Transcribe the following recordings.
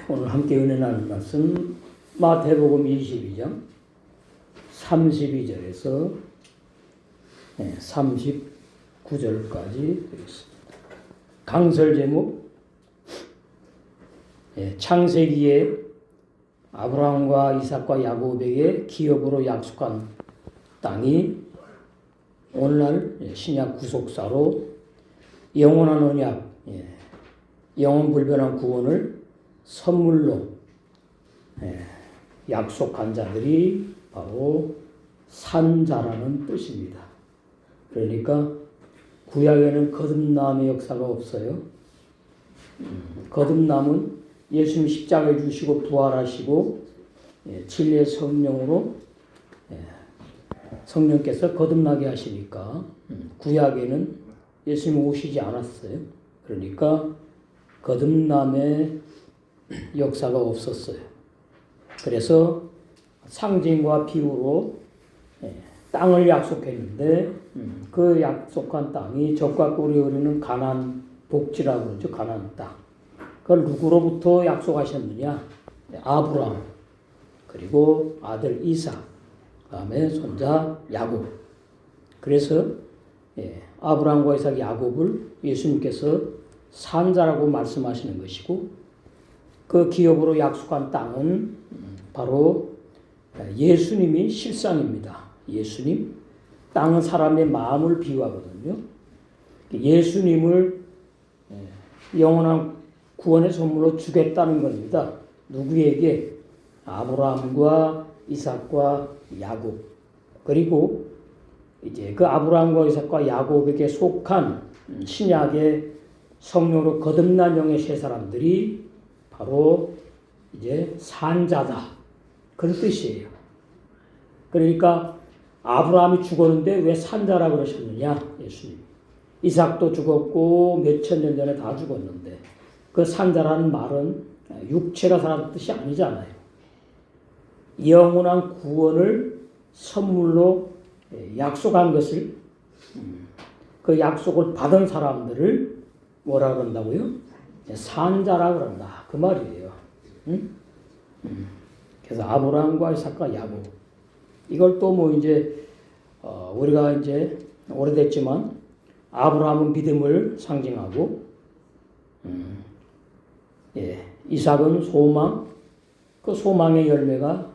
오늘 함께 은혜 나눌 말씀 마태복음 22장 32절에서 39절까지 되겠습니다. 강설 제목 창세기에 아브라함과 이삭과 야곱에게 기업으로 약속한 땅이 오늘날 신약 구속사로 영원한 언약, 영원 불변한 구원을 선물로 약속한 자들이 바로 산자라는 뜻입니다. 그러니까 구약에는 거듭남의 역사가 없어요. 거듭남은 예수님 십자가에 주시고 부활하시고 진리의 성령으로 성령께서 거듭나게 하시니까 구약에는 예수님 오시지 않았어요. 그러니까 거듭남의 역사가 없었어요. 그래서 상징과 비유로 땅을 약속했는데 그 약속한 땅이 젖과 꿀이 흐르는 가나안 복지라고 그러죠. 가나안 땅. 그걸 누구로부터 약속하셨느냐? 아브라함, 그리고 아들 이삭, 그다음에 손자 야곱. 그래서 아브라함과 이삭, 야곱을 예수님께서 산자라고 말씀하시는 것이고, 그 기업으로 약속한 땅은 바로 예수님이 실상입니다. 예수님. 땅은 사람의 마음을 비유하거든요. 예수님을 영원한 구원의 선물로 주겠다는 겁니다. 누구에게? 아브라함과 이삭과 야곱. 그리고 이제 그 아브라함과 이삭과 야곱에게 속한 신약의 성령으로 거듭난 영의 세 사람들이 바로 이제 산자다. 그런 뜻이에요. 그러니까 아브라함이 죽었는데 왜 산자라고 그러셨느냐? 예수님. 이삭도 죽었고 몇천 년 전에 다 죽었는데 그 산자라는 말은 육체가 살았던 뜻이 아니잖아요. 영원한 구원을 선물로 약속한 것을 그 약속을 받은 사람들을 뭐라 그런다고요? 산자라 그런다. 그 말이에요. 그래서 아브라함과 이삭과 야곱. 이걸 또 뭐 이제 우리가 이제 오래됐지만 아브라함은 믿음을 상징하고 이삭은 소망, 그 소망의 열매가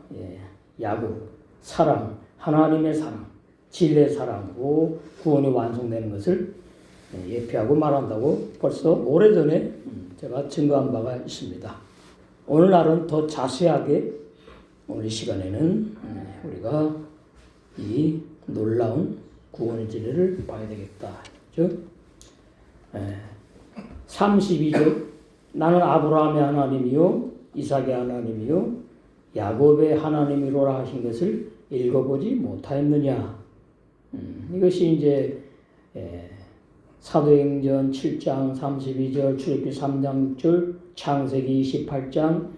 야곱, 사랑, 하나님의 사랑, 진리의 사랑으로 구원이 완성되는 것을 예표하고 말한다고 벌써 오래전에 제가 증거한 바가 있습니다. 오늘날은 더 자세하게 오늘 시간에는 우리가 이 놀라운 구원의 진리를 봐야 되겠다. 즉 32절 나는 아브라함의 하나님이요 이삭의 하나님이요 야곱의 하나님이로라 하신 것을 읽어보지 못하였느냐. 이것이 이제 사도행전 7장 32절, 출애굽기 3장 6절, 창세기 28장,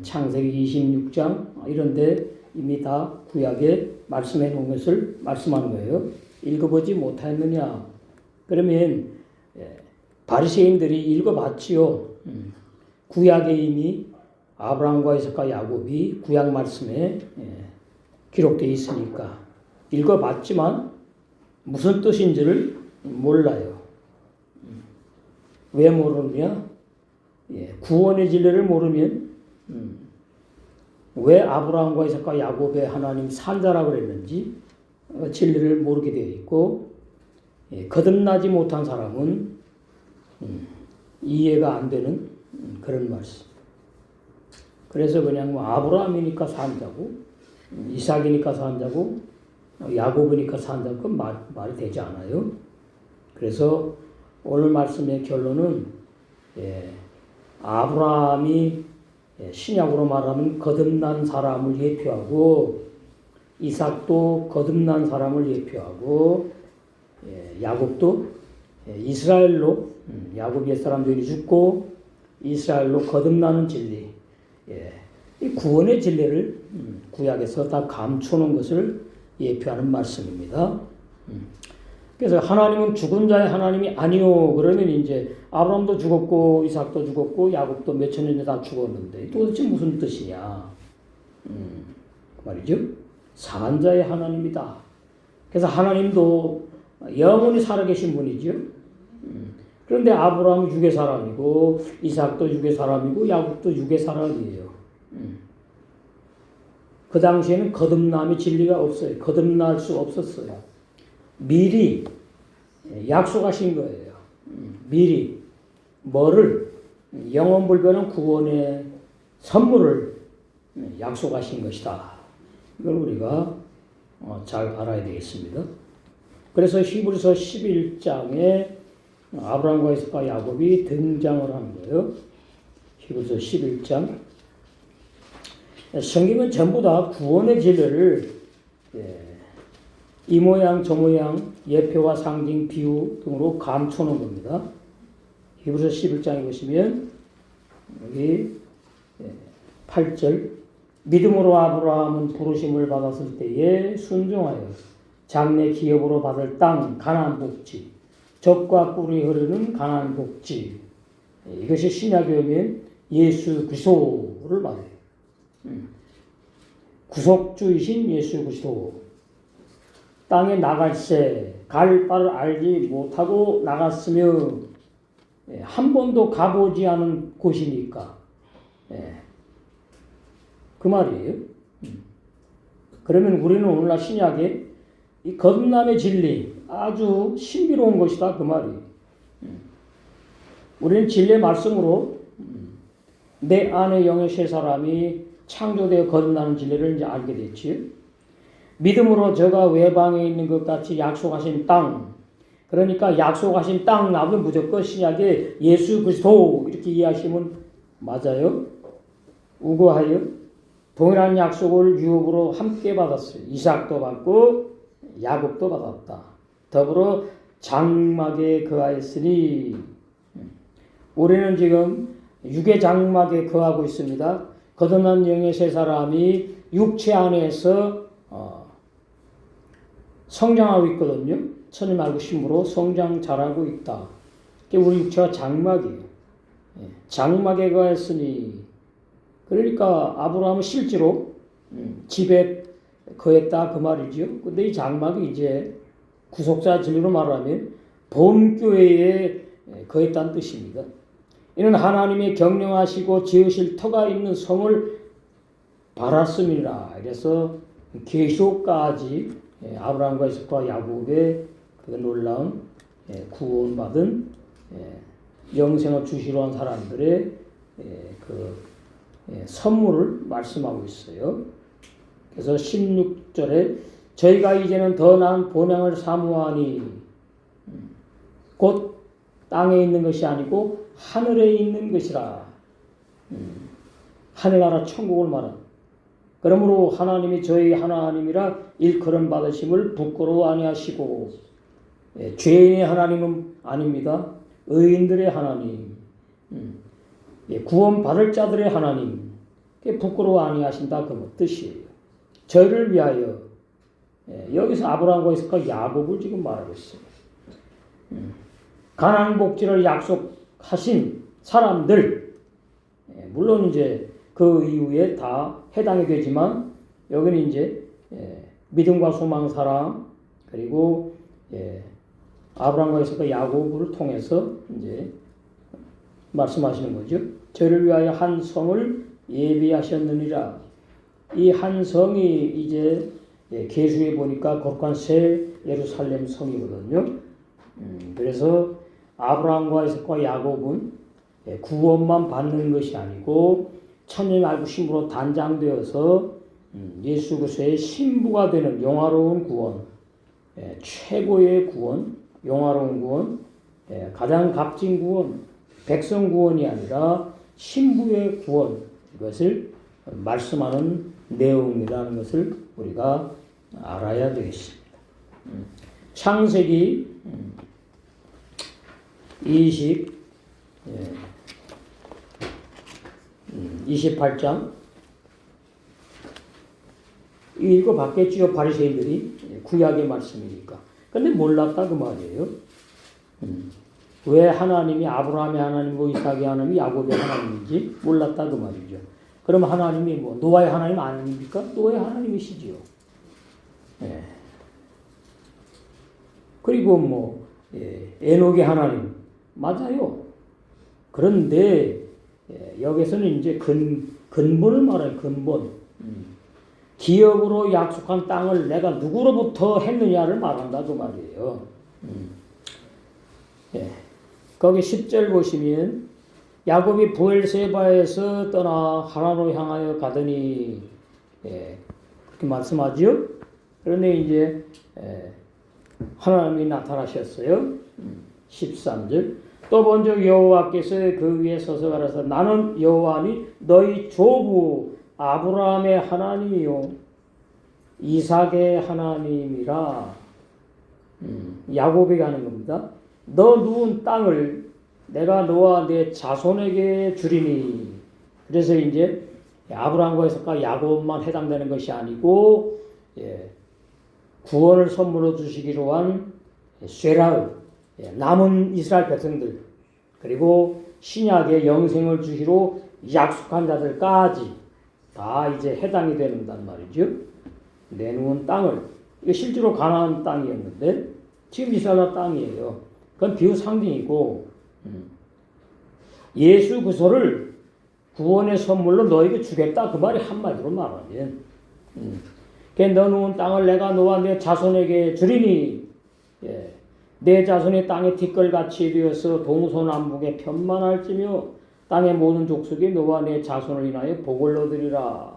창세기 26장 이런데 이미 다 구약에 말씀해 놓은 것을 말씀하는 거예요. 읽어보지 못하였느냐. 그러면 바리새인들이 읽어봤지요. 구약에 이미 아브라함과 이삭과 야곱이 구약 말씀에 기록되어 있으니까 읽어봤지만 무슨 뜻인지를 몰라요. 왜 모르느냐? 구원의 진리를 모르면 왜 아브라함과 이삭과 야곱의 하나님 산자라고 그랬는지 진리를 모르게 되어 있고, 거듭나지 못한 사람은 이해가 안 되는 그런 말씀. 그래서 그냥 뭐 아브라함이니까 산자고 이삭이니까 산자고 야곱이니까 산자고 그 말이 되지 않아요. 그래서 오늘 말씀의 결론은 아브라함이 신약으로 말하면 거듭난 사람을 예표하고 이삭도 거듭난 사람을 예표하고 야곱도 이스라엘로 야곱 옛사람들이 죽고 이스라엘로 거듭나는 진리, 이 구원의 진리를 구약에서 다 감춰놓은 것을 예표하는 말씀입니다. 그래서 하나님은 죽은 자의 하나님이 아니요. 그러면 이제 아브라함도 죽었고 이삭도 죽었고 야곱도 몇천 년에 다 죽었는데 도대체 무슨 뜻이냐? 그 말이죠. 산자의 하나님이다. 그래서 하나님도 영원히 살아계신 분이죠. 그런데 아브라함은 육의 사람이고 이삭도 육의 사람이고 야곱도 육의 사람이에요. 그 당시에는 거듭남의 진리가 없어요. 거듭날 수 없었어요. 미리 약속하신 거예요. 미리 뭐를 영원불변한 구원의 선물을 약속하신 것이다. 이걸 우리가 잘 알아야 되겠습니다. 그래서 히브리서 11장에 아브라함과 이삭과 야곱이 등장을 한 거예요. 히브리서 11장. 성경은 전부 다 구원의 진리를 이 모양 저 모양 예표와 상징 비유 등으로 감춰놓은 겁니다. 히브리서 11장에 보시면 여기 8절 믿음으로 아브라함은 부르심을 받았을 때에 순종하여 장래 기업으로 받을 땅 가나안 복지 젖과 꿀이 흐르는 가나안 복지 이것이 신약에 오면 예수 그리스도를 말해요. 구속주이신 예수 그리스도 땅에 나갈새 갈 바를 알지 못하고 나갔으며 한 번도 가보지 않은 곳이니까 그 말이에요. 그러면 우리는 오늘날 신약에 이 거듭남의 진리 아주 신비로운 것이다 그 말이에요. 우리는 진리의 말씀으로 내 안의 영의 세 사람이 창조되어 거듭나는 진리를 이제 알게 됐지요. 믿음으로 저가 외방에 있는 것 같이 약속하신 땅, 그러니까 약속하신 땅 나오면 무조건 신약에 예수 그리스도 이렇게 이해하시면 맞아요. 우거하여 동일한 약속을 유업으로 함께 받았어요. 이삭도 받고 야곱도 받았다. 더불어 장막에 거하였으니 우리는 지금 육의 장막에 거하고 있습니다. 거듭난 영의 세 사람이 육체 안에서 성장하고 있거든요. 천일 말고 심으로 성장 잘하고 있다. 우리 육체가 장막이에요. 장막에 거했으니 그러니까 아브라함은 실제로 집에 거했다 그 말이죠. 근데 이 장막이 이제 구속자 진리로 말하면 본교회에 거했다는 뜻입니다. 이는 하나님의 경영하시고 지으실 터가 있는 성을 바랐음이라. 그래서 계시록까지 아브라함과 이삭과 야곱의 그 놀라운 구원받은 영생을 주시러 한 사람들의 그 선물을 말씀하고 있어요. 그래서 16절에 저희가 이제는 더 나은 본향을 사모하니 곧 땅에 있는 것이 아니고 하늘에 있는 것이라. 하늘나라 천국을 말한. 그러므로 하나님이 저희 하나님이라 일컬음 받으심을 부끄러워 아니하시고 죄인의 하나님은 아닙니다. 의인들의 하나님, 구원 받을 자들의 하나님, 부끄러워 아니하신다 그 뜻이에요. 저희를 위하여 여기서 아브라함과 이삭과 야곱을 지금 말하고 있어요. 가나안 복지를 약속하신 사람들, 물론 이제 그 이후에 다 해당이 되지만 여기는 이제 믿음과 소망, 사랑 그리고 아브라함과 이삭과 야곱을 통해서 이제 말씀하시는 거죠. 저를 위하여 한 성을 예비하셨느니라. 이 한 성이 이제 계시에 보니까 거룩한 새 예루살렘 성이거든요. 그래서 아브라함과 이삭과 야곱은 구원만 받는 것이 아니고 천년 알고 신부로 단장되어서 예수 그리스도의 신부가 되는 영화로운 구원, 최고의 구원, 영화로운 구원, 가장 값진 구원, 백성 구원이 아니라 신부의 구원, 이것을 말씀하는 내용이라는 것을 우리가 알아야 되겠습니다. 창세기 28장 읽어봤겠지요. 바리새인들이 구약의 말씀이니까. 근데 몰랐다 그 말이에요. 왜 하나님이 아브라함의 하나님이고 이삭의 하나님이 야곱의 하나님인지 몰랐다 그 말이죠. 그럼 하나님이 뭐 노아의 하나님 아닙니까? 노아의 하나님이시지요. 예. 그리고 뭐 에녹의 하나님 맞아요. 그런데 여기서는 이제 근본을 말해요. 근본. 기업으로 약속한 땅을 내가 누구로부터 했느냐를 말한다 그 말이에요. 예. 거기 10절 보시면 야곱이 브엘세바에서 떠나 하란으로 향하여 가더니 그렇게 말씀하죠. 그런데 이제 하나님이 나타나셨어요. 13절 또 먼저 여호와께서 그 위에 서서 가라사 나는 여호와니 너희 조부 아브라함의 하나님이요 이삭의 하나님이라. 야곱에게 하는 겁니다. 너 누운 땅을 내가 너와 내 자손에게 주리니. 그래서 이제 아브라함과 이삭과 야곱만 해당되는 것이 아니고 구원을 선물로 주시기로 한 쇠라의 남은 이스라엘 백성들 그리고 신약의 영생을 주기로 약속한 자들까지 다 이제 해당이 된단 말이죠. 내놓은 땅을 이게 실제로 가나안 땅이었는데 지금 이스라엘 땅이에요. 그건 비유 상징이고 예수 그리스도를 구원의 선물로 너에게 주겠다 그 말이 한마디로 말하면 너 누운 땅을 내가 너와 내 자손에게 주리니 내 자손이 땅의 티끌같이 되어서 동서남북에 편만할지며 땅의 모든 족속이 너와 내 자손을 인하여 복을 얻으리라.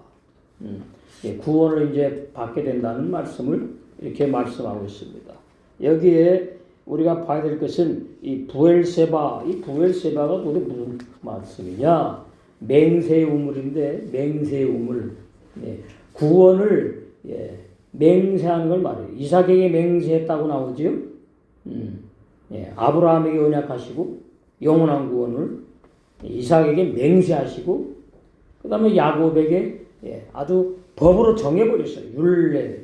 구원을 이제 받게 된다는 말씀을 이렇게 말씀하고 있습니다. 여기에 우리가 봐야 될 것은 이 부엘세바가 도대체 무슨 말씀이냐? 맹세의 우물인데 맹세의 우물. 구원을 맹세하는 걸 말해요. 이삭에게 맹세했다고 나오죠. 아브라함에게 언약하시고 영원한 구원을 이삭에게 맹세하시고 그 다음에 야곱에게 아주 법으로 정해버렸어요. 율례.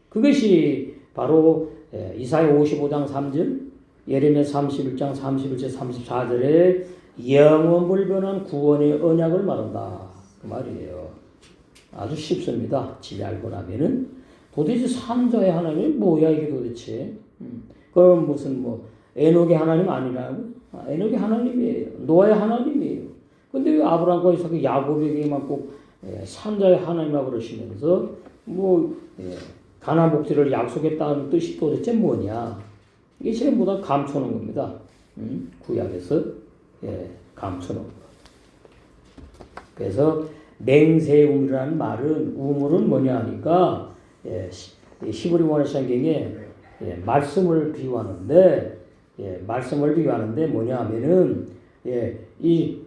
그것이 바로 이사야 55장 3절 예레미야 31장 31절 34절에 영원불변한 구원의 언약을 말한다. 그 말이에요. 아주 쉽습니다. 집에 알고 나면은 도대체 산자의 하나님이 뭐야 이게 도대체. 그럼 무슨 뭐 에녹의 하나님 아니라고? 에녹의 하나님이에요. 노아의 하나님이에요. 근데 왜 아브라함과 이삭 야곱에게만 꼭 산자의 하나님이라고 그러시면서 뭐 가나안 복지를 약속했다는 뜻이 도대체 뭐냐? 이게 전부 다 감춰놓은 겁니다. 구약에서 감춰놓은 거. 그래서 맹세의 우물이라는 말은 우물은 뭐냐 하니까 히브리 원어 성경에 말씀을 비유하는데 뭐냐 하면은 이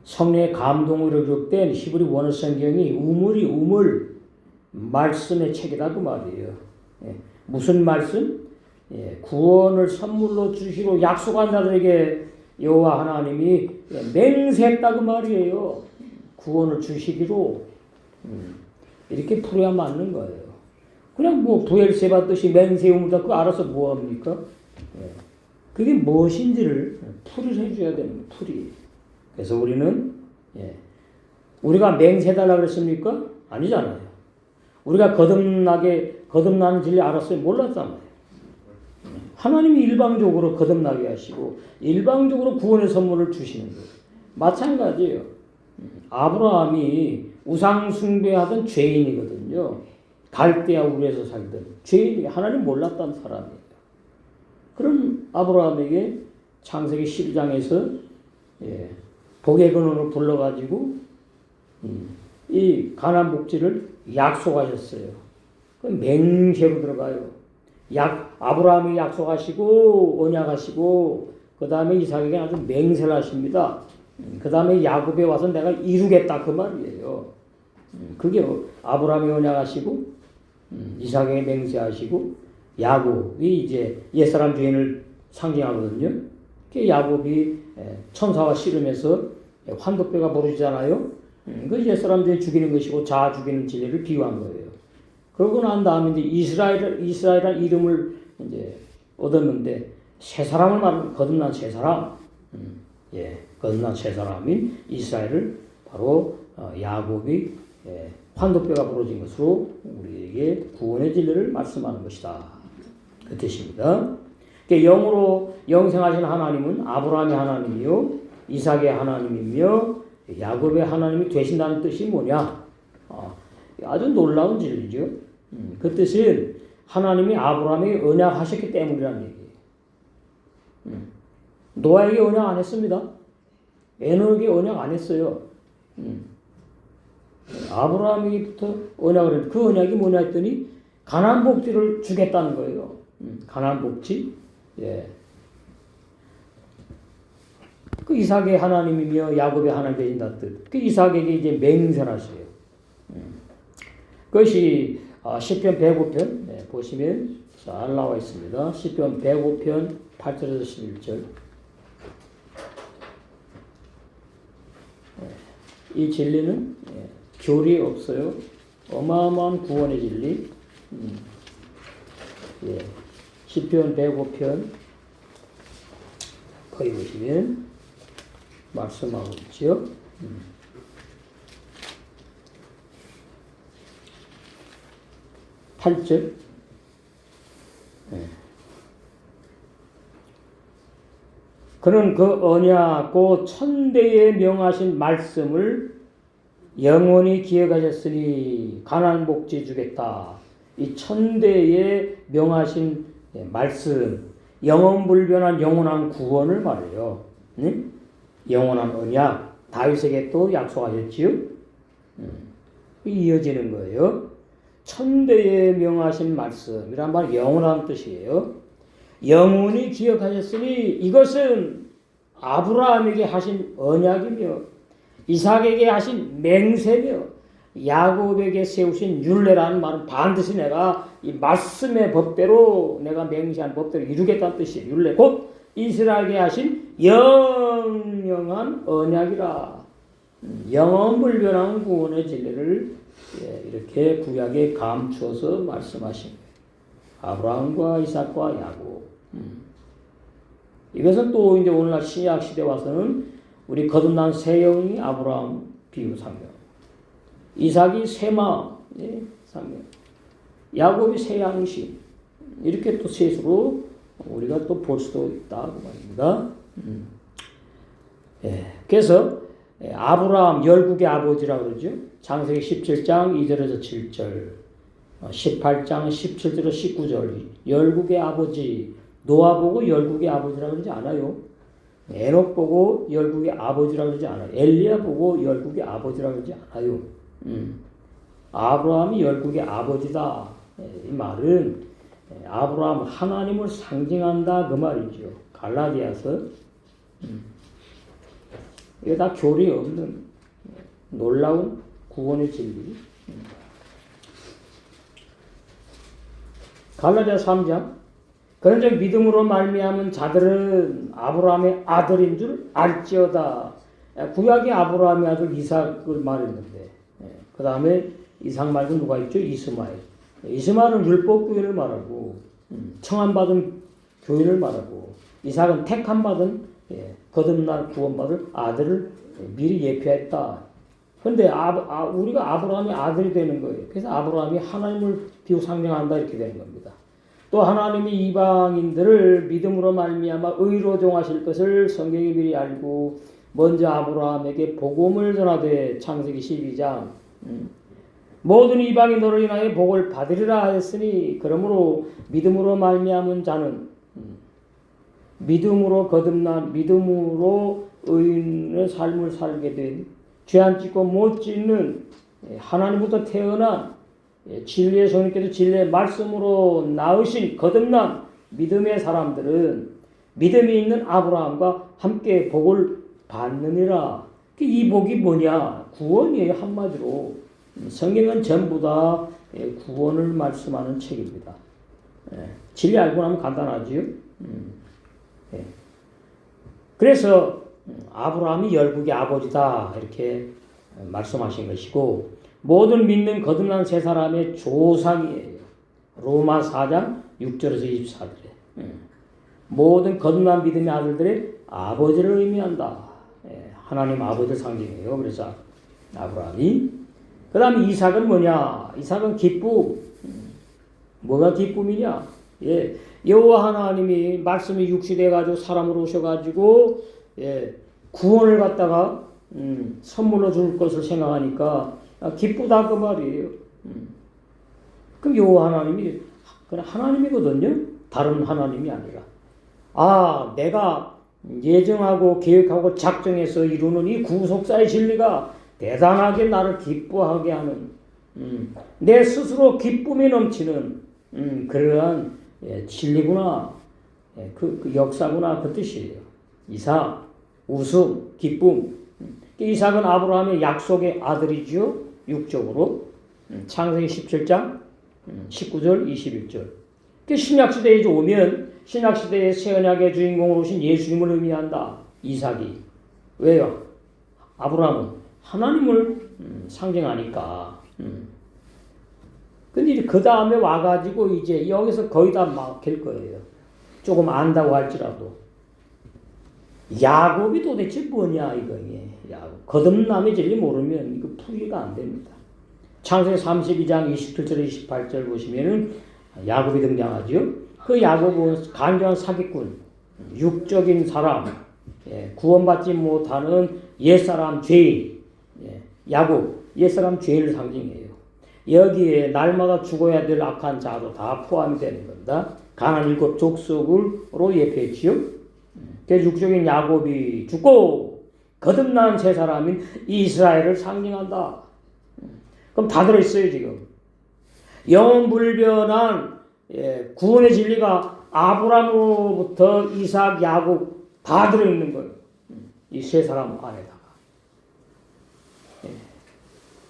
성령의 감동으로 기록된 히브리 원어 성경이 우물 말씀의 책이다 그 말이에요. 무슨 말씀? 구원을 선물로 주시고 약속한 자들에게 여호와 하나님이 맹세했다 그 말이에요. 구원을 주시기로 이렇게 풀어야 맞는 거예요. 그냥 뭐 부엘세바 뜻이 맹세우물다 그거 알아서 뭐 합니까? 그게 무엇인지를 풀을 해줘야 되는 거예요. 풀이. 그래서 우리는 우리가 맹세달라 그랬습니까? 아니잖아요. 우리가 거듭나는 진리 알았어요? 몰랐잖아요. 하나님이 일방적으로 거듭나게 하시고 일방적으로 구원의 선물을 주시는 거예요. 마찬가지예요. 아브라함이 우상 숭배하던 죄인이거든요. 갈대아 우르에서 살던 죄인이 하나님 몰랐던 사람이에요. 그런 아브라함에게 창세기 12장에서 복의 근원을 불러가지고 이 가나안 복지를 약속하셨어요. 그 맹세로 들어가요. 아브라함이 약속하시고 언약하시고 그 다음에 이삭에게 아주 맹세를 하십니다. 그 다음에 야곱에 와서 내가 이루겠다 그 말이에요. 그게 아브라함이 언약하시고 이삭에게 맹세하시고 야곱이 이제 옛사람 죄인을 상징하거든요. 그 야곱이 천사와 씨름해서 환도뼈가 부러지잖아요. 그 옛사람 죄 죽이는 것이고 자아 죽이는 진리를 비유한 거예요. 그러고 난 다음에 이제 이스라엘이라는 이름을 이제 얻었는데 세 사람을 말하는 거듭난 세 사람, 거듭난 세 사람인 이스라엘을 바로 야곱이 환도뼈가 부러진 것으로 우리에게 구원의 진리를 말씀하는 것이다. 그 뜻입니다. 영으로 영생하신 하나님은 아브라함의 하나님이요, 이삭의 하나님이며 야곱의 하나님이 되신다는 뜻이 뭐냐? 아주 놀라운 진리죠. 그 뜻은 하나님이 아브라함에게 언약하셨기 때문이라는 얘기예요. 노아에게 언약 안 했습니다. 에녹에게 언약 안 했어요. 아브라함에게부터 언약을 했는데 그 언약이 뭐냐 했더니 가나안 복지를 주겠다는 거예요. 가나안 복지. 그 이삭의 하나님이며 야곱의 하나님 되신다 뜻. 그 이삭에게 이제 맹세하셔요. 그것이 시편 105편 보시면 잘 나와 있습니다. 시편 105편 8절에서 11절. 이 진리는 교리 없어요. 어마어마한 구원의 진리. 시편 105편 거기 보시면 말씀하고 있죠. 8절. 그는 그 언약 곧 천대에 명하신 말씀을 영원히 기억하셨으니 가나안 복지 주겠다. 이 천대에 명하신 말씀, 영원불변한 영원한 구원을 말해요. 영원한 언약, 다윗에게 또 약속하셨지요. 이어지는 거예요. 천대에 명하신 말씀이란 말 영원한 뜻이에요. 영원히 기억하셨으니 이것은 아브라함에게 하신 언약이며 이삭에게 하신 맹세며 야곱에게 세우신 율례라는 말은 반드시 내가 이 말씀의 법대로 내가 맹세한 법대로 이루겠다는 뜻이에요. 율례 곧 이스라엘에게 하신 영영한 언약이라. 영원불변한 구원의 진리를 이렇게 구약에 감추어서 말씀하신 거예요. 아브라함과 이삭과 야곱. 이것은 또 이제 오늘날 신약 시대 와서는 우리 거듭난 새 영이 아브라함 비유 상명, 이삭이 새 마음 상명, 야곱이 새 양심, 이렇게 또 셋으로 우리가 또 볼 수도 있다 그 말입니다. 그래서 아브라함 열국의 아버지라고 그러죠. 창세기 17장 2절에서 7절, 18장 17절에서 19절, 열국의 아버지. 노아 보고 열국의 아버지라고 그러지 않아요. 에녹 보고 열국의 아버지라고 그러지 않아요. 엘리야 보고 열국의 아버지라고 그러지 않아요. 아브라함이 열국의 아버지다. 이 말은 아브라함 하나님을 상징한다 그 말이죠. 갈라디아서. 이게 다 교리 없는 놀라운 구원의 진리. 갈라디아 3장. 그런즉 믿음으로 말미암은 자들은 아브라함의 아들인 줄 알지어다. 구약이 아브라함의 아들 이삭을 말했는데 그 다음에 이삭 말고 누가 있죠? 이스마엘. 이스마엘은 율법교회를 말하고 청함받은 교회를 말하고 이삭은 택함받은 거듭난 구원받을 아들을 미리 예표했다. 그런데 우리가 아브라함의 아들이 되는 거예요. 그래서 아브라함이 하나님을 비유 상징한다 이렇게 되는 겁니다. 또 하나님이 이방인들을 믿음으로 말미암아 의로 정하실 것을 성경이 미리 알고 먼저 아브라함에게 복음을 전하되 창세기 12장 모든 이방인 너를 인하여 복을 받으리라 하였으니 그러므로 믿음으로 말미암은 자는 믿음으로 거듭난 믿음으로 의인의 삶을 살게 된 죄 안 짓고 못 짓는 하나님부터 태어난 진리의 성령께서 진리의 말씀으로 낳으신 거듭난 믿음의 사람들은 믿음이 있는 아브라함과 함께 복을 받느니라. 이 복이 뭐냐? 구원이에요. 한마디로. 성경은 전부 다 구원을 말씀하는 책입니다. 진리 알고 나면 간단하지요. 그래서 아브라함이 열국의 아버지다 이렇게 말씀하신 것이고 모든 믿는 거듭난 세 사람의 조상이에요. 로마 4장 6절에서 24절에. 모든 거듭난 믿음의 아들들의 아버지를 의미한다. 하나님 아버지를 상징해요. 그래서 아브라함이. 그 다음에 이삭은 뭐냐? 이삭은 기쁨. 뭐가 기쁨이냐? 여호와 하나님이 말씀이 육시돼가지고 사람으로 오셔가지고 구원을 갖다가 선물로 줄 것을 생각하니까 기쁘다 그 말이에요. 그럼 여호와 하나님이 그냥 하나님이거든요. 다른 하나님이 아니라. 내가 예정하고 계획하고 작정해서 이루는 이 구속사의 진리가 대단하게 나를 기뻐하게 하는 내 스스로 기쁨이 넘치는 그러한 진리구나. 그 역사구나 그 뜻이에요. 이삭, 웃음, 기쁨. 이삭은 아브라함의 약속의 아들이지요. 육적으로. 창세기 17장 19절 21절. 신약시대에 오면 신약시대의 새 언약의 주인공으로 오신 예수님을 의미한다. 이삭이. 왜요? 아브라함은 하나님을 상징하니까. 근데 이제 그 다음에 와가지고 이제 여기서 거의 다 막힐 거예요. 조금 안다고 할지라도. 야곱이 도대체 뭐냐 이거예요. 야곱. 거듭남의 진리 모르면 이거 풀이가 안 됩니다. 창세기 32장 27절 28절 보시면은 야곱이 등장하죠. 그 야곱은 간교한 사기꾼, 육적인 사람, 구원받지 못하는 옛사람 죄인, 야곱, 옛사람 죄인을 상징해요. 여기에 날마다 죽어야 될 악한 자도 다 포함이 되는 겁니다. 가나안 일곱 족속으로 예표했지요. 그 육적인 야곱이 죽고 거듭난 세 사람인 이스라엘을 상징한다. 그럼 다 들어있어요 지금. 영원불변한 구원의 진리가 아브라함으로부터 이삭, 야곱 다 들어있는 거예요. 이 세 사람 안에다가.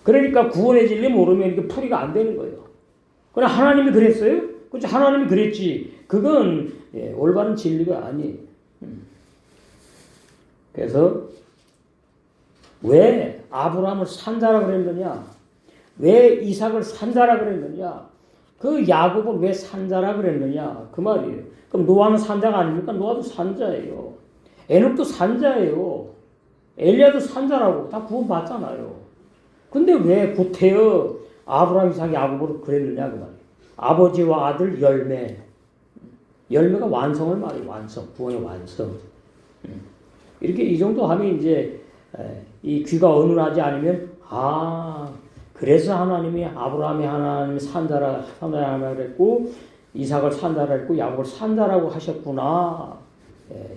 그러니까 구원의 진리 모르면 이게 풀이가 안 되는 거예요. 그러나 하나님이 그랬어요? 그렇죠. 하나님이 그랬지. 그건 올바른 진리가 아니에요. 그래서 왜 아브라함을 산자라 그랬느냐? 왜 이삭을 산자라 그랬느냐? 그 야곱은 왜 산자라 그랬느냐? 그 말이에요. 그럼 노아는 산자가 아닙니까? 노아도 산자예요. 에녹도 산자예요. 엘리야도 산자라고 다 구원받잖아요. 근데 왜 구태여 아브라함, 이삭, 야곱으로 그랬느냐 그 말이에요. 아버지와 아들 열매. 열매가 완성을 말해요. 완성. 구원의 완성. 이렇게 이 정도 하면 이제 이 귀가 어눌하지 않으면 그래서 하나님이 아브라함이 하나님이 산자라 그랬고 이삭을 산자라 했고 야곱을 산자라고 하셨구나.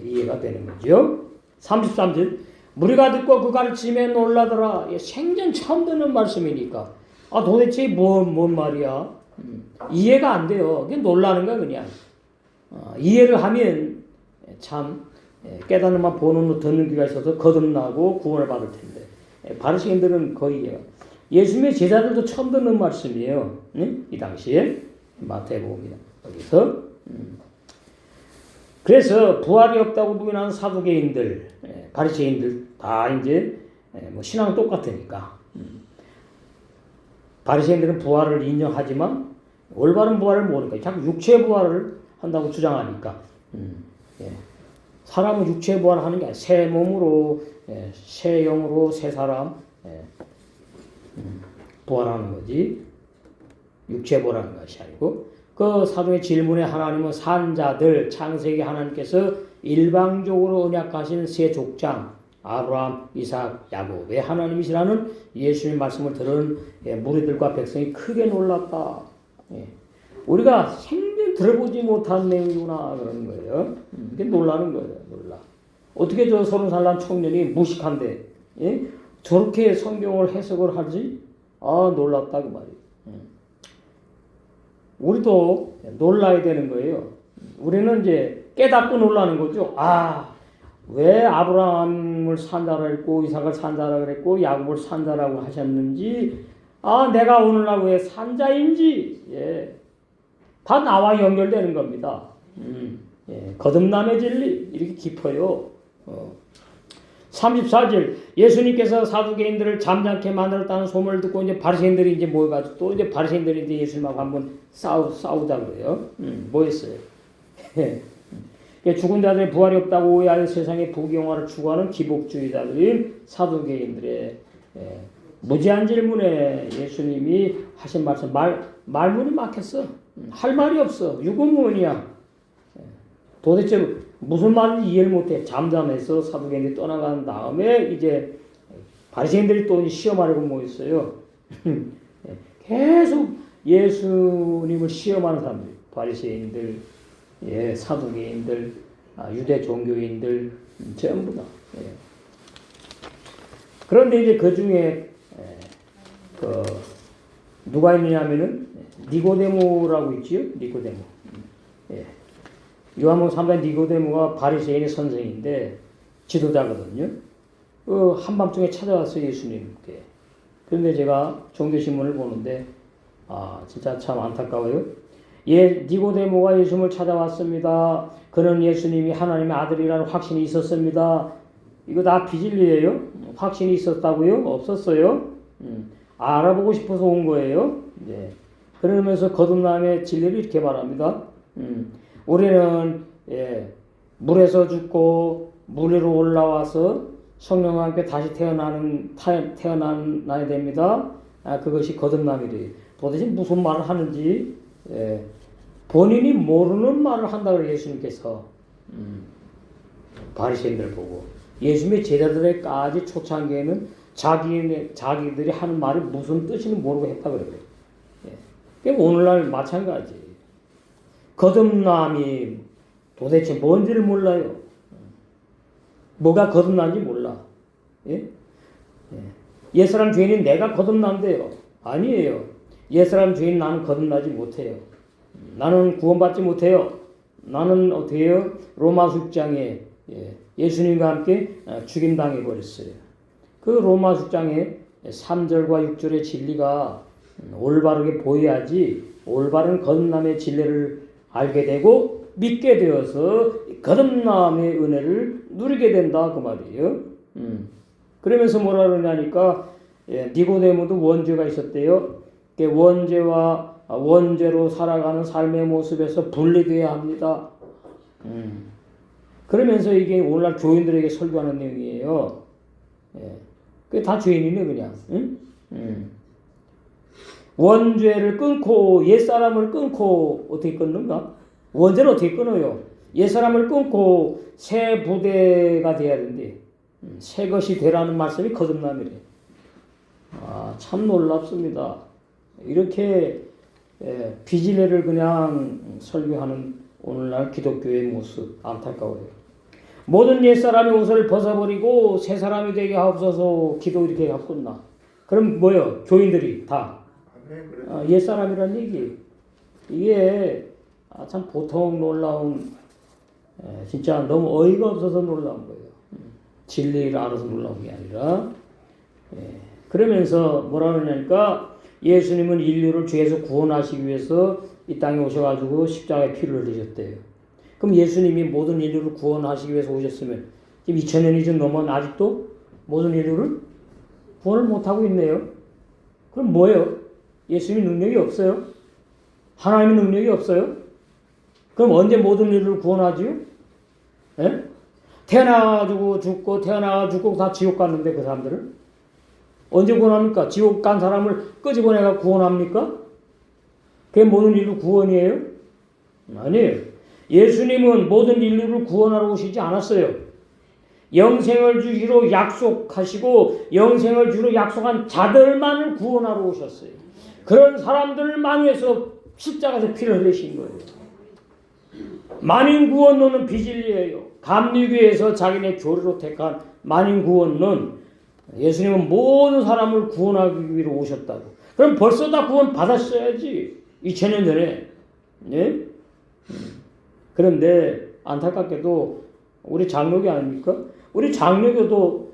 이해가 되는 거죠. 33절 무리가 듣고 그 가르침에 놀라더라. 생전 처음 듣는 말씀이니까 도대체 뭔 말이야. 이해가 안 돼요. 그냥 놀라는 거야 그냥. 이해를 하면 참 깨닫는만 보는 후 듣는 귀가 있어서 거듭나고 구원을 받을 텐데 바리새인들은 거의 예수님의 제자들도 처음 듣는 말씀이에요. 이 당시에 마태복음이다. 여기서 그래서 부활이 없다고 부인하는 사두개인들, 바리새인들 다 이제 뭐 신앙 똑같으니까 바리새인들은 부활을 인정하지만 올바른 부활을 모르니까 자꾸 육체 부활을 한다고 주장하니까 사람은 육체 부활하는 게 아니라 새 몸으로 새 영으로 새 사람 부활하는 거지 육체 부활하는 것이 아니고 그 사도의 질문에 하나님은 산자들 창세기 하나님께서 일방적으로 언약하신 세 족장 아브라함, 이삭, 야곱의 하나님이시라는 예수님 말씀을 들은 무리들과 백성이 크게 놀랐다. 우리가 생전 들어보지 못한 내용이구나 그러는 거예요. 이게 놀라는 거예요. 놀라. 어떻게 저 30살 난 청년이 무식한데 저렇게 성경을 해석을 하지? 놀랍다 그 말이에요. 우리도 놀라야 되는 거예요. 우리는 이제 깨닫고 놀라는 거죠. 왜 아브라함을 산자라 했고 이삭을 산자라 그랬고 야곱을 산자라고 하셨는지 내가 오늘날 왜 산자인지 다 나와 연결되는 겁니다. 거듭남의 진리 이렇게 깊어요. 34절 예수님께서 사두개인들을 잠잠케 만들었다는 소문을 듣고 이제 바리새인들이 이제 모여가지고 또 이제 바리새인들이 이제 예수님하고 한번 싸우자 그래요. 뭐했어요? 죽은 자들의 부활이 없다고 오해하여 세상의 부귀영화를 추구하는 기복주의자들인 사두개인들의 무지한 질문에 예수님이 하신 말씀 말문이 막혔어. 할 말이 없어. 유구무원이야. 도대체 무슨 말인지 이해를 못해. 잠잠해서 사두개인들이 떠나간 다음에 이제 바리새인들이 또 시험하려고 모였어요. 계속 예수님을 시험하는 사람들, 바리새인들, 사두개인들, 유대 종교인들 전부 다. 그런데 이제 그 중에 누가 있느냐면은 니고데모라고 있지요. 니고데모. 요한복음 3장 니고데모가 바리새인의 선생인데 지도자거든요. 한밤중에 찾아왔어요 예수님께. 그런데 제가 종교신문을 보는데 진짜 참 안타까워요. 니고데모가 예수님을 찾아왔습니다. 그는 예수님이 하나님의 아들이라는 확신이 있었습니다. 이거 다 비진리예요? 확신이 있었다고요? 없었어요? 알아보고 싶어서 온 거예요. 그러면서 거듭남의 진리를 이렇게 말합니다. 우리는 물에서 죽고 물 위로 올라와서 성령과 함께 다시 태어나야 됩니다. 그것이 거듭남이래요. 도대체 무슨 말을 하는지 본인이 모르는 말을 한다고 그래요. 예수님께서 바리새인들 보고 예수님의 제자들에까지 초창기에는 자기들이 하는 말이 무슨 뜻인지 모르고 했다 그래요. 오늘날 마찬가지. 거듭남이 도대체 뭔지를 몰라요. 뭐가 거듭난지 몰라. 옛사람 죄인인 내가 거듭난대요. 아니에요. 옛사람 죄인 나는 거듭나지 못해요. 나는 구원받지 못해요. 나는 어떻게 해요? 로마서 6장에 예수님과 함께 죽임당해 버렸어요. 그 로마서 6장에 3절과 6절의 진리가 올바르게 보여야지 올바른 거듭남의 진리를 알게 되고 믿게 되어서 거듭남의 은혜를 누리게 된다 그 말이에요. 그러면서 뭐라 그러냐니까 니고데모도 원죄가 있었대요. 원죄로 살아가는 삶의 모습에서 분리되어야 합니다. 그러면서 이게 오늘날 교인들에게 설교하는 내용이에요. 그게 다 죄인이네 그냥. 원죄를 끊고 옛사람을 끊고 어떻게 끊는가? 원죄는 어떻게 끊어요? 옛사람을 끊고 새 부대가 돼야 된대. 새 것이 되라는 말씀이 거듭남이래. 참 놀랍습니다. 이렇게 비진리를 그냥 설교하는 오늘날 기독교의 모습 안타까워요. 모든 옛사람의 옷을 벗어버리고 새 사람이 되게 하옵소서 기도 이렇게 갖고 끝나. 그럼 뭐요? 교인들이 다 옛사람이란 얘기. 이게 참 보통 놀라운 진짜 너무 어이가 없어서 놀라운 거예요. 진리를 알아서 놀라운 게 아니라 그러면서 뭐라 그러냐니까 예수님은 인류를 죄에서 구원하시기 위해서 이 땅에 오셔가지고 십자가에 피를 흘리셨대요. 그럼 예수님이 모든 인류를 구원하시기 위해서 오셨으면 지금 2000년이 좀 넘은 아직도 모든 인류를 구원을 못하고 있네요. 그럼 뭐예요? 예수님이 능력이 없어요? 하나님의 능력이 없어요? 그럼 언제 모든 인류를 구원하지요? 태어나가지고 죽고 다 지옥 갔는데 그 사람들은 언제 구원합니까? 지옥 간 사람을 끄집어내가 구원합니까? 그게 모든 인류 구원이에요? 아니에요. 예수님은 모든 인류를 구원하러 오시지 않았어요. 영생을 주기로 약속하시고 영생을 주기로 약속한 자들만을 구원하러 오셨어요. 그런 사람들만 위해서 십자가에서 피를 흘리신 거예요. 만인구원론은 비진리예요. 감리교에서 자기네 교리로 택한 만인구원론 예수님은 모든 사람을 구원하기 위해 오셨다고. 그럼 벌써 다 구원 받았어야지. 2000년 전에. 그런데 안타깝게도 우리 장로교 아닙니까? 우리 장로교도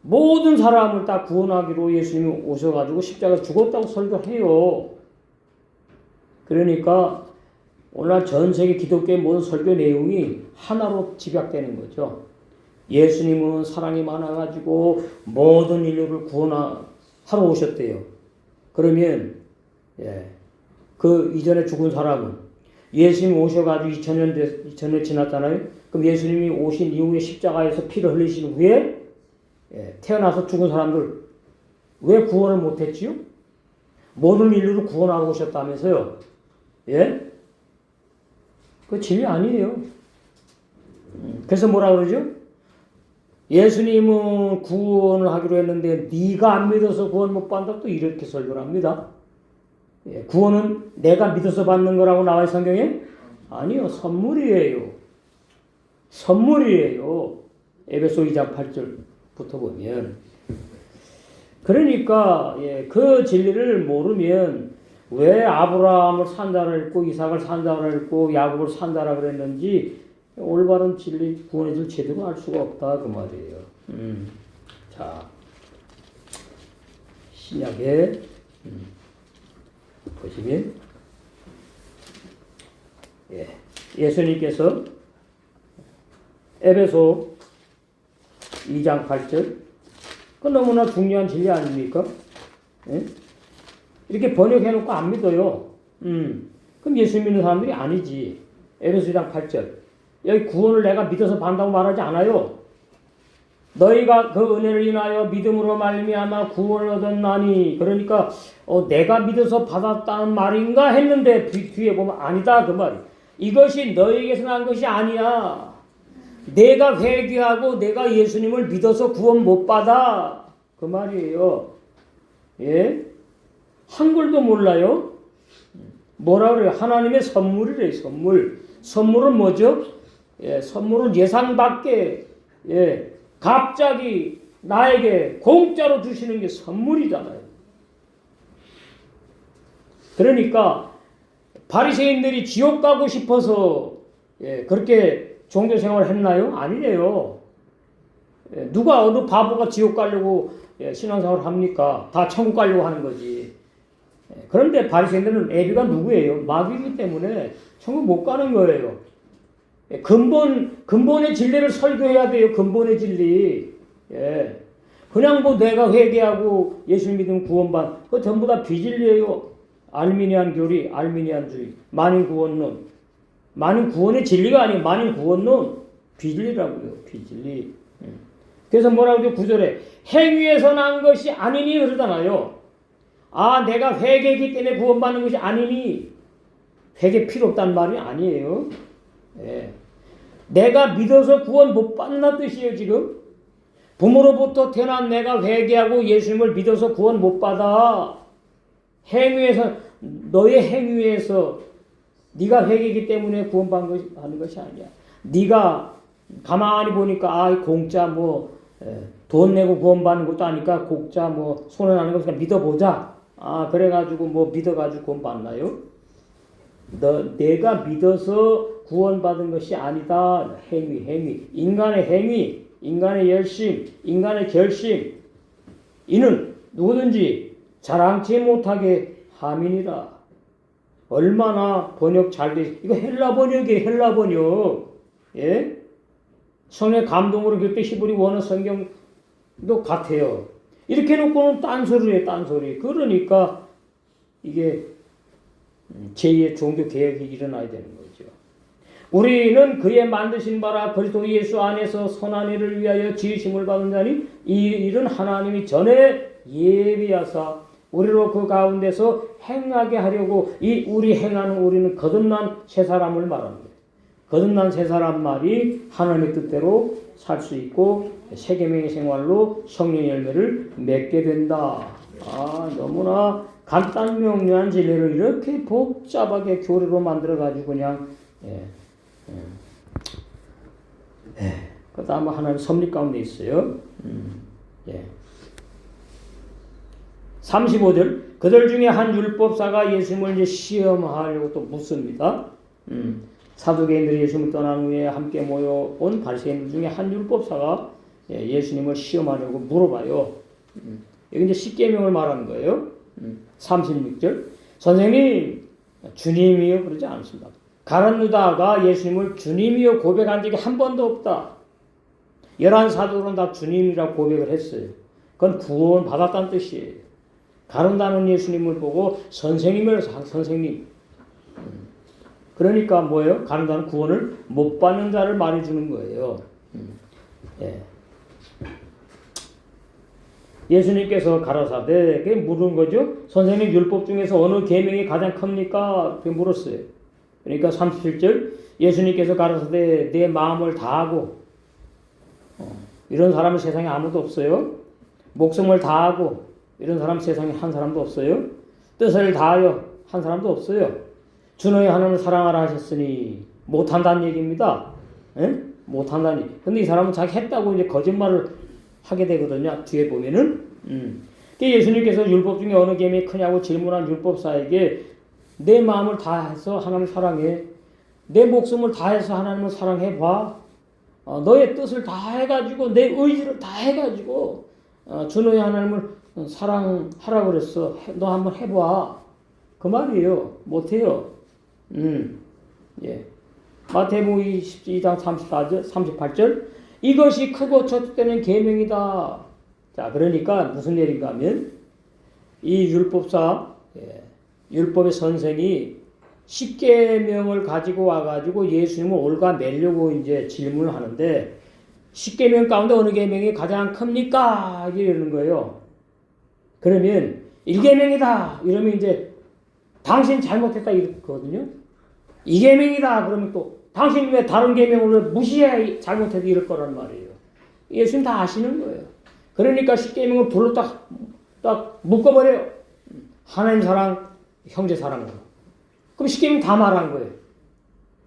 모든 사람을 다 구원하기로 예수님이 오셔가지고 십자가에 죽었다고 설교해요. 그러니까 오늘날 전 세계 기독교의 모든 설교 내용이 하나로 집약되는 거죠. 예수님은 사랑이 많아가지고 모든 인류를 구원하러 오셨대요. 그러면 그 이전에 죽은 사람은 예수님이 오셔가지고 2000년 지났잖아요. 그럼 예수님이 오신 이후에 십자가에서 피를 흘리신 후에 태어나서 죽은 사람들 왜 구원을 못했지요? 모든 인류를 구원하러 오셨다면서요. 예? 그 진리 아니에요. 그래서 뭐라 그러죠? 예수님은 구원을 하기로 했는데 네가 안 믿어서 구원 못 받는다, 또 이렇게 설교를 합니다. 구원은 내가 믿어서 받는 거라고 나와요, 성경에? 아니요, 선물이에요. 선물이에요. 에베소 2장 8절부터 보면. 그러니까 그 진리를 모르면 왜 아브라함을 산자라 했고 이삭을 산자라 했고 야곱을 산자라 그랬는지 올바른 진리 구원의 줄 제대로 알 수가 없다 그 말이에요. 자, 신약에 보시면 예수님께서 에베소 2장 8절 그 너무나 중요한 진리 아닙니까? 예? 이렇게 번역해놓고 안 믿어요. 그럼 예수 믿는 사람들이 아니지. 에베소 2장 8절 여기 구원을 내가 믿어서 받는다고 말하지 않아요. 너희가 그 은혜를 인하여 믿음으로 말미암아 구원을 얻었나니 그러니까 내가 믿어서 받았다는 말인가 했는데 뒤에 보면 아니다 그 말이. 이것이 너희에게서 난 것이 아니야. 내가 회개하고 내가 예수님을 믿어서 구원 못 받아 그 말이에요. 예? 한글도 몰라요? 뭐라 그래요? 하나님의 선물이래요. 선물. 선물은 뭐죠? 선물은 예상 밖에 갑자기 나에게 공짜로 주시는 게 선물이잖아요. 그러니까 바리새인들이 지옥 가고 싶어서 그렇게 종교 생활을 했나요? 아니래요. 누가 어느 바보가 지옥 가려고 신앙생활을 합니까? 다 천국 가려고 하는 거지. 그런데 바리새인들은 애비가 누구예요? 마귀이기 때문에 천국 못 가는 거예요. 근본의 진리를 설교해야 돼요. 근본의 진리. 그냥 뭐 내가 회개하고 예수 믿으면 구원받, 그거 전부 다 비진리예요. 알미니안 교리, 알미니안주의, 만인구원론. 만인구원의 진리가 아니에요. 만인구원론. 비진리라고요. 비진리. 그래서 뭐라고 하죠? 9절에 행위에서 난 것이 아니니 그러잖아요. 아, 내가 회개이기 때문에 구원받는 것이 아니니 회개 필요 없다는 말이 아니에요. 내가 믿어서 구원 못 받는 뜻이에요. 지금 부모로부터 태어난 내가 회개하고 예수님을 믿어서 구원 못 받아. 행위에서 너의 행위에서 네가 회개이기 때문에 구원받는 것이 아니야. 네가 가만히 보니까 공짜 돈 내고 구원받는 것도 아니까 공짜 손해나는 거니까 믿어보자. 그래가지고 믿어가지고 구원받나요? 내가 믿어서 구원받은 것이 아니다. 행위. 인간의 행위, 인간의 열심, 인간의 결심. 이는 누구든지 자랑치 못하게 함이니라. 얼마나 번역 잘 돼. 이거 헬라 번역이에요. 헬라 번역. 예? 성의 감동으로 그때 히브리 원어 성경도 같아요. 이렇게 놓고는 딴소리예요. 딴소리. 그러니까 이게 제2의 종교개혁이 일어나야 되는 거죠. 우리는 그의 만드신 바라 그리스도 예수 안에서 선한 일을 위하여 지으심을 받은 자니 이 일은 하나님이 전에 예비하사 우리로 그 가운데서 행하게 하려고 우리 행하는 우리는 거듭난 새 사람을 말하는 거예요. 거듭난 새 사람 말이 하나님의 뜻대로 살 수 있고 세계명의 생활로 성령의 열매를 맺게 된다. 너무나 간단 명료한 진리를 이렇게 복잡하게 교리로 만들어가지고 그냥 그것도 아마 하나님 섭리 가운데 있어요. 35절 그들 중에 한 율법사가 예수님을 이제 시험하려고 또 묻습니다. 사두개인들이 예수님을 떠난 후에 함께 모여온 바리새인들 중에 한 율법사가 예수님을 시험하려고 물어봐요. 여기 이제 십계명을 말하는 거예요. 36절 선생님 주님이요 그러지 않습니다. 가룟 유다가 예수님을 주님이요 고백한 적이 한 번도 없다. 열한 사도들은 다 주님이라고 고백을 했어요. 그건 구원 받았다는 뜻이에요. 가른다는 예수님을 보고 선생님을 선생님. 그러니까 뭐예요? 가른다는 구원을 못 받는 자를 말해주는 거예요. 예. 예수님께서 가라사대 그게 물은 거죠. 선생님 율법 중에서 어느 계명이 가장 큽니까? 그렇게 물었어요. 그러니까 37절 예수님께서 가라사대 내 마음을 다하고 이런 사람은 세상에 아무도 없어요. 목숨을 다하고 이런 사람 세상에 한 사람도 없어요. 뜻을 다하여 한 사람도 없어요. 주 너의 하나님을 사랑하라 하셨으니 못한다는 얘기입니다. 에? 못한다니. 근데 이 사람은 자기 했다고 이제 거짓말을 하게 되거든요. 뒤에 보면은. 예수님께서 율법 중에 어느 계명이 크냐고 질문한 율법사에게 내 마음을 다해서 하나님을 사랑해. 내 목숨을 다해서 하나님을 사랑해 봐. 너의 뜻을 다 해가지고 내 의지를 다 해가지고 주 너의 하나님을 사랑하라고 그랬어. 너 한번 해봐. 그 말이에요. 못해요. 예. 마태복음 22장 38절 이것이 크고 첫째는 계명이다. 자, 그러니까 무슨 얘기인가 하면 이 율법사 율법의 선생이 10계명을 가지고 와가지고 예수님을 올가매려고 이제 질문을 하는데 10계명 가운데 어느 계명이 가장 큽니까? 이러는 거예요. 그러면 1계명이다. 이러면 이제 당신 잘못했다 이러거든요. 2계명이다. 그러면 또 당신 왜 다른 계명을 무시해 잘못해도 이럴 거란 말이에요. 예수님 다 아시는 거예요. 그러니까 10계명을 불로 딱 묶어버려요. 하나님 사랑, 형제 사랑으로. 그럼 10계명 다 말한 거예요.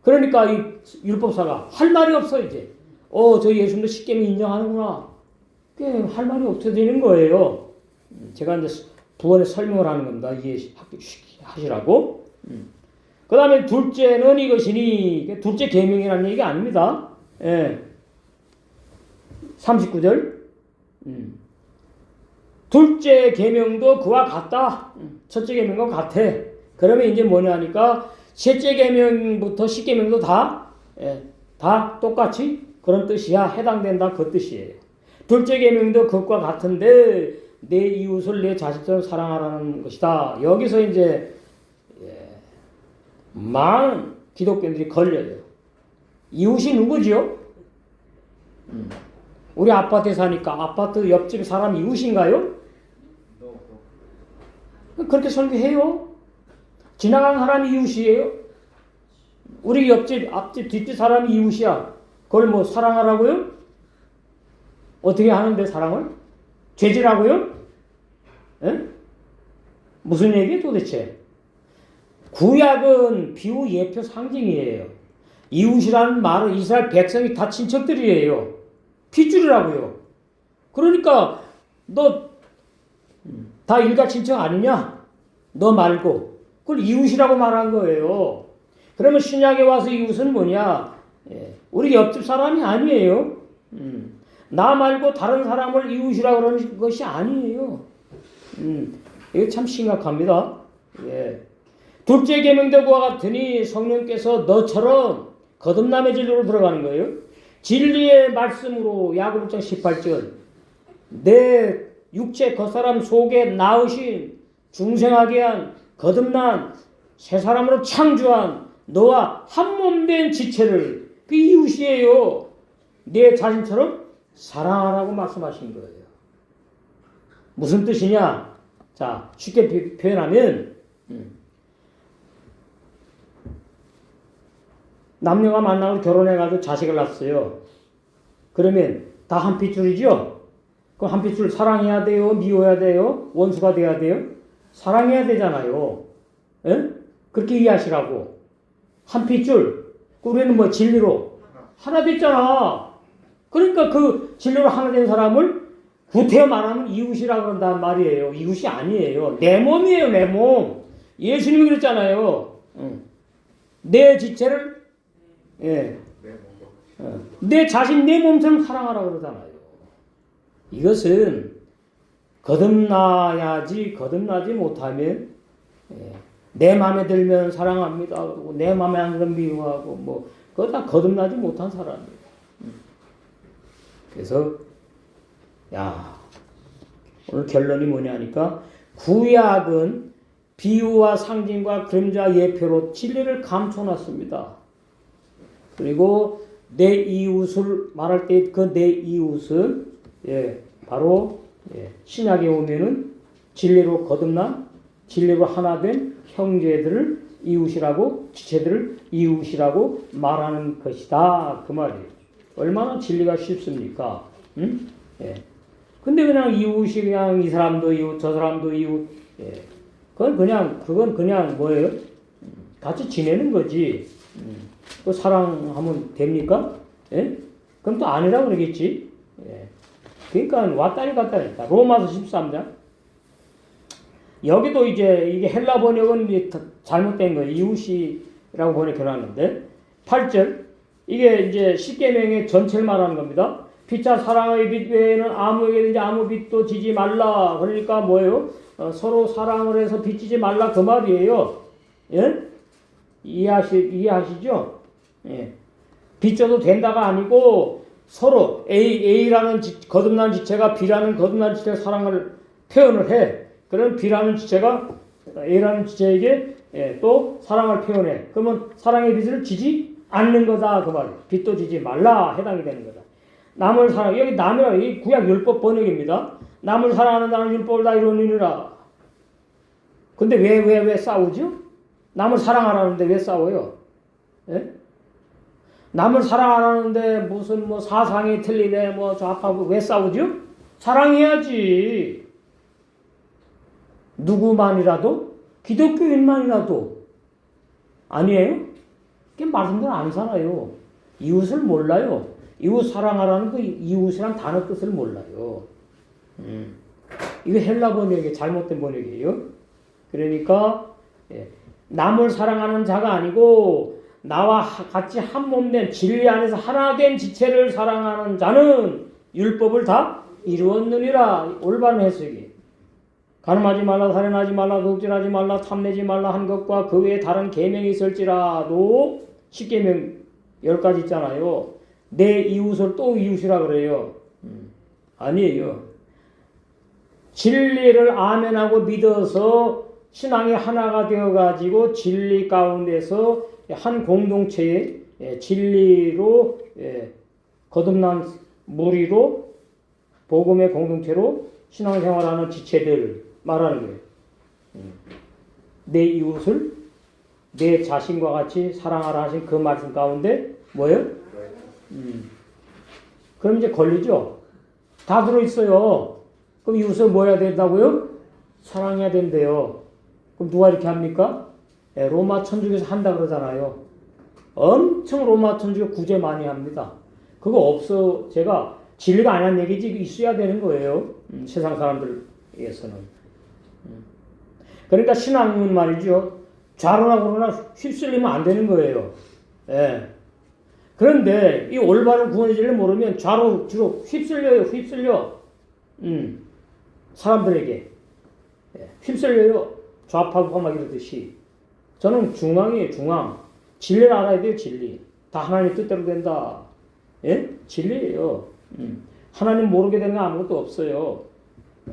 그러니까 이 율법사가 할 말이 없어 이제. 저 예수님도 10계명 인정하는구나. 할 말이 없어야 되는 거예요. 제가 이제 부원에 설명을 하는 겁니다. 이해하시라고. 그 다음에 둘째는 이것이니, 둘째 계명이라는 얘기가 아닙니다. 예. 39절. 둘째 계명도 그와 같다. 첫째 계명과 같아. 그러면 이제 뭐냐 하니까, 셋째 계명부터 10계명도 다 똑같이 그런 뜻이야. 해당된다. 그 뜻이에요. 둘째 계명도 그것과 같은데, 내 이웃을 내 자식처럼 사랑하라는 것이다. 여기서 이제, 많은 기독교인들이 걸려요. 이웃이 누구죠? 우리 아파트에 사니까 아파트 옆집 사람 이웃인가요? 그렇게 설교해요. 지나가는 사람이 이웃이에요. 우리 옆집, 앞집, 뒷집 사람이 이웃이야. 그걸 뭐 사랑하라고요? 어떻게 하는데 사랑을? 죄지라고요? 에? 무슨 얘기예요 도대체? 구약은 비유, 예표, 상징이에요. 이웃이라는 말은 이스라엘 백성이 다 친척들이에요. 핏줄이라고요. 그러니까 너 다 일가 친척 아니냐? 너 말고. 그걸 이웃이라고 말한 거예요. 그러면 신약에 와서 이웃은 뭐냐? 우리 옆집 사람이 아니에요. 나 말고 다른 사람을 이웃이라고 그러는 것이 아니에요. 이거 참 심각합니다. 예. 둘째 계명도 그와 같으니 성령께서 너처럼 거듭남의 진리로 들어가는 거예요. 진리의 말씀으로 야고보 1장 18절 내 육체 겉사람 속에 낳으신 중생하게 한 거듭난 새 사람으로 창조한 너와 한 몸 된 지체를 그 이웃이에요. 내 자신처럼 사랑하라고 말씀하신 거예요. 무슨 뜻이냐? 자, 쉽게 표현하면 남녀가 만나고 결혼해가지고 자식을 낳았어요. 그러면 다 한 핏줄이죠? 그럼 한 핏줄 사랑해야 돼요? 미워야 돼요? 원수가 돼야 돼요? 사랑해야 되잖아요. 에? 그렇게 이해하시라고. 한 핏줄. 우리는 뭐 진리로 하나 됐잖아. 그러니까 그 진리로 하나 된 사람을 구태여 말하면 이웃이라고 그런단 말이에요. 이웃이 아니에요. 내 몸이에요, 내 몸. 예수님이 그랬잖아요. 내 지체를 내 자신, 내 몸처럼 사랑하라고 그러잖아요. 이것은 거듭나야지, 거듭나지 못하면 내 마음에 들면 사랑합니다. 그러고 내 마음에 안 들면 미워하고 그거 다 거듭나지 못한 사람이에요. 그래서 오늘 결론이 뭐냐니까 구약은 비유와 상징과 그림자 예표로 진리를 감춰놨습니다. 그리고 내 이웃을 말할 때 그 내 이웃은 바로 신약에 오면은 진리로 거듭난 진리로 하나 된 형제들을 이웃이라고 지체들을 이웃이라고 말하는 것이다 그 말이에요. 얼마나 진리가 쉽습니까? 응? 근데 그냥 이웃이 그냥 이 사람도 이웃 저 사람도 이웃 그건 그냥 뭐예요? 같이 지내는 거지. 그 사랑하면 됩니까? 그럼 또 아니라고 그러겠지. 그러니까 왔다리 갔다리. 로마서 13장. 여기도 이제 이게 헬라 번역은 이제 잘못된 거예요. 이웃이라고 번역해놨는데 8절 이게 이제 십계명의 전체를 말하는 겁니다. 피차 사랑의 빛 외에는 아무에게든지 아무 빛도 지지 말라. 그러니까 뭐예요? 서로 사랑을 해서 비치지 말라 그 말이에요. 이해하시죠? 비춰도 된다가 아니고 서로 A라는 거듭난 지체가 B라는 거듭난 지체의 사랑을 표현을 해. 그럼 B라는 지체가 A라는 지체에게 또 사랑을 표현해. 그러면 사랑의 빛을 지지 않는 거다 그 말이에요. 빛도 지지 말라 해당이 되는 거다. 남을 사랑 여기 남이라 이 구약 율법 번역입니다. 남을 사랑하는 자는 율법을 다 이루느니라. 근데 왜 싸우죠? 남을 사랑하라는데 왜 싸워요? 남을 사랑하라는데 무슨 뭐 사상이 틀리네 뭐 좌파고 왜 싸우죠? 사랑해야지. 누구만이라도 기독교인만이라도 아니에요? 그 말씀대로 안 살아요. 이웃을 몰라요. 이웃 사랑하라는 그 이웃이란 단어 뜻을 몰라요. 이거 헬라 번역이 잘못된 번역이에요. 그러니까 남을 사랑하는 자가 아니고 나와 같이 한 몸 된 진리 안에서 하나 된 지체를 사랑하는 자는 율법을 다 이루었느니라. 올바른 해석이. 간음하지 말라, 살인하지 말라, 도둑질하지 말라, 탐내지 말라 한 것과 그 외에 다른 계명이 있을지라도 10계명 10가지 있잖아요. 내 이웃을 또 이웃이라 그래요. 아니에요. 진리를 아멘하고 믿어서 신앙이 하나가 되어가지고 진리 가운데서 한 공동체의 진리로 거듭난 무리로 복음의 공동체로 신앙생활하는 지체들 말하는 거예요. 내 이웃을 내 자신과 같이 사랑하라 하신 그 말씀 가운데 뭐예요? 그럼 이제 걸리죠. 다 들어있어요. 그럼 이웃을 뭐 해야 된다고요? 사랑해야 된대요. 그럼 누가 이렇게 합니까? 로마 천주교에서 한다 그러잖아요. 엄청 로마 천주교 구제 많이 합니다. 그거 없어. 제가 진리가 아니란 얘기지 있어야 되는 거예요. 세상 사람들에서는. 그러니까 신앙은 말이죠. 좌로나 우로나 휩쓸리면 안 되는 거예요. 그런데 이 올바른 구원의 진리를 모르면 좌로 주로 휩쓸려. 사람들에게 휩쓸려요. 좌파우파 막 이러듯이. 저는 중앙이에요. 중앙. 진리를 알아야 돼요. 진리. 다 하나님 뜻대로 된다. 진리예요. 하나님 모르게 되는 거 아무것도 없어요.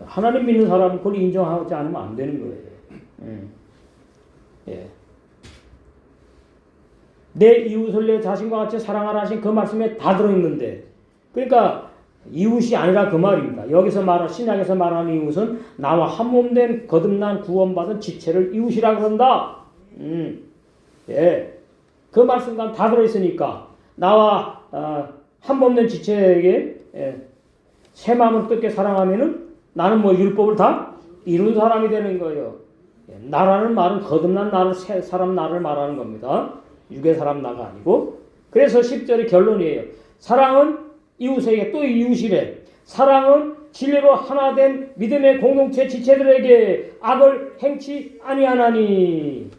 하나님 믿는 사람은 그걸 인정하지 않으면 안 되는 거예요. 내 이웃을 내 자신과 같이 사랑하라 하신 그 말씀에 다 들어있는데, 그러니까 이웃이 아니라 그 말입니다. 여기서 신약에서 말하는 이웃은 나와 한 몸 된 거듭난 구원받은 지체를 이웃이라 그런다. 그 말씀과 다 들어있으니까 나와 한 몸 된 지체에게 새 마음을 뜻게 사랑하면은 나는 뭐 율법을 다 이룬 사람이 되는 거예요. 나라는 말은 거듭난 나를 새 사람 나를 말하는 겁니다. 육의 사람 나가 아니고. 그래서 10절의 결론이에요. 사랑은 이웃에게 또 이웃이래. 사랑은 진리로 하나 된 믿음의 공동체 지체들에게 악을 행치 아니하나니.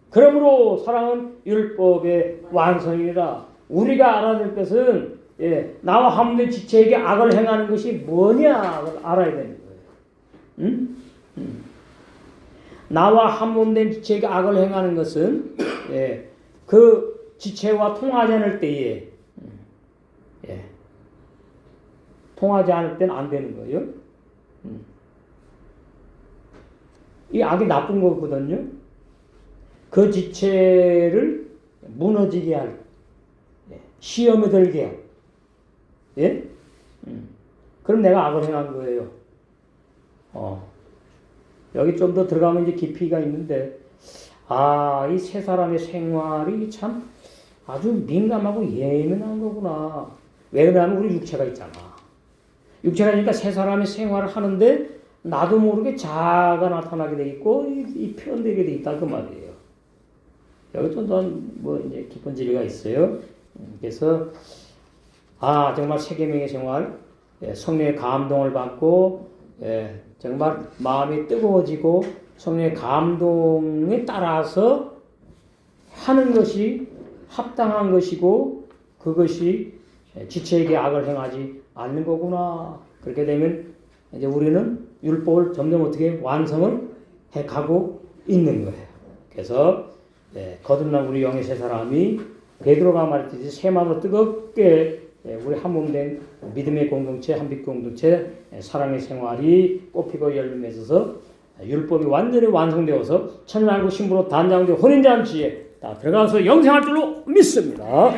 그러므로 사랑은 율법의 완성이라. 우리가 알아야 될 것은 나와 함께 지체에게 악을 행하는 것이 뭐냐를 알아야 되는 거예요. 나와 한 몸 된 지체에게 악을 행하는 것은 그 지체와 통하지 않을 때에 통하지 않을 때는 안 되는 거예요. 이 악이 나쁜 거거든요. 그 지체를 무너지게 할, 시험에 들게 할, 예? 그럼 내가 악을 행한 거예요. 여기 좀 더 들어가면 이제 깊이가 있는데, 이 세 사람의 생활이 참 아주 민감하고 예민한 거구나. 왜 그러냐면 우리 육체가 있잖아. 육체가 있으니까 세 사람의 생활을 하는데 나도 모르게 자아가 나타나게 돼 있고 이 표현되게 돼 있다 그 말이에요. 여기 좀 더 뭐 이제 깊은 진리가 있어요. 그래서 정말 세계명의 생활, 성령의 감동을 받고 정말 마음이 뜨거워지고 성령의 감동에 따라서 하는 것이 합당한 것이고 그것이 지체에게 악을 행하지 않는 거구나. 그렇게 되면 이제 우리는 율법을 점점 어떻게 완성을 해가고 있는 거예요. 그래서 거듭난 우리 영의 세 사람이 베드로가 말했듯이 새 마음으로 뜨겁게 우리 한 몸 된 믿음의 공동체, 한빛 공동체, 사랑의 생활이 꽃피고 열매 맺어서 율법이 완전히 완성되어서 천일날고 신부로 단장된 혼인잔치에 다 들어가서 영생할 줄로 믿습니다.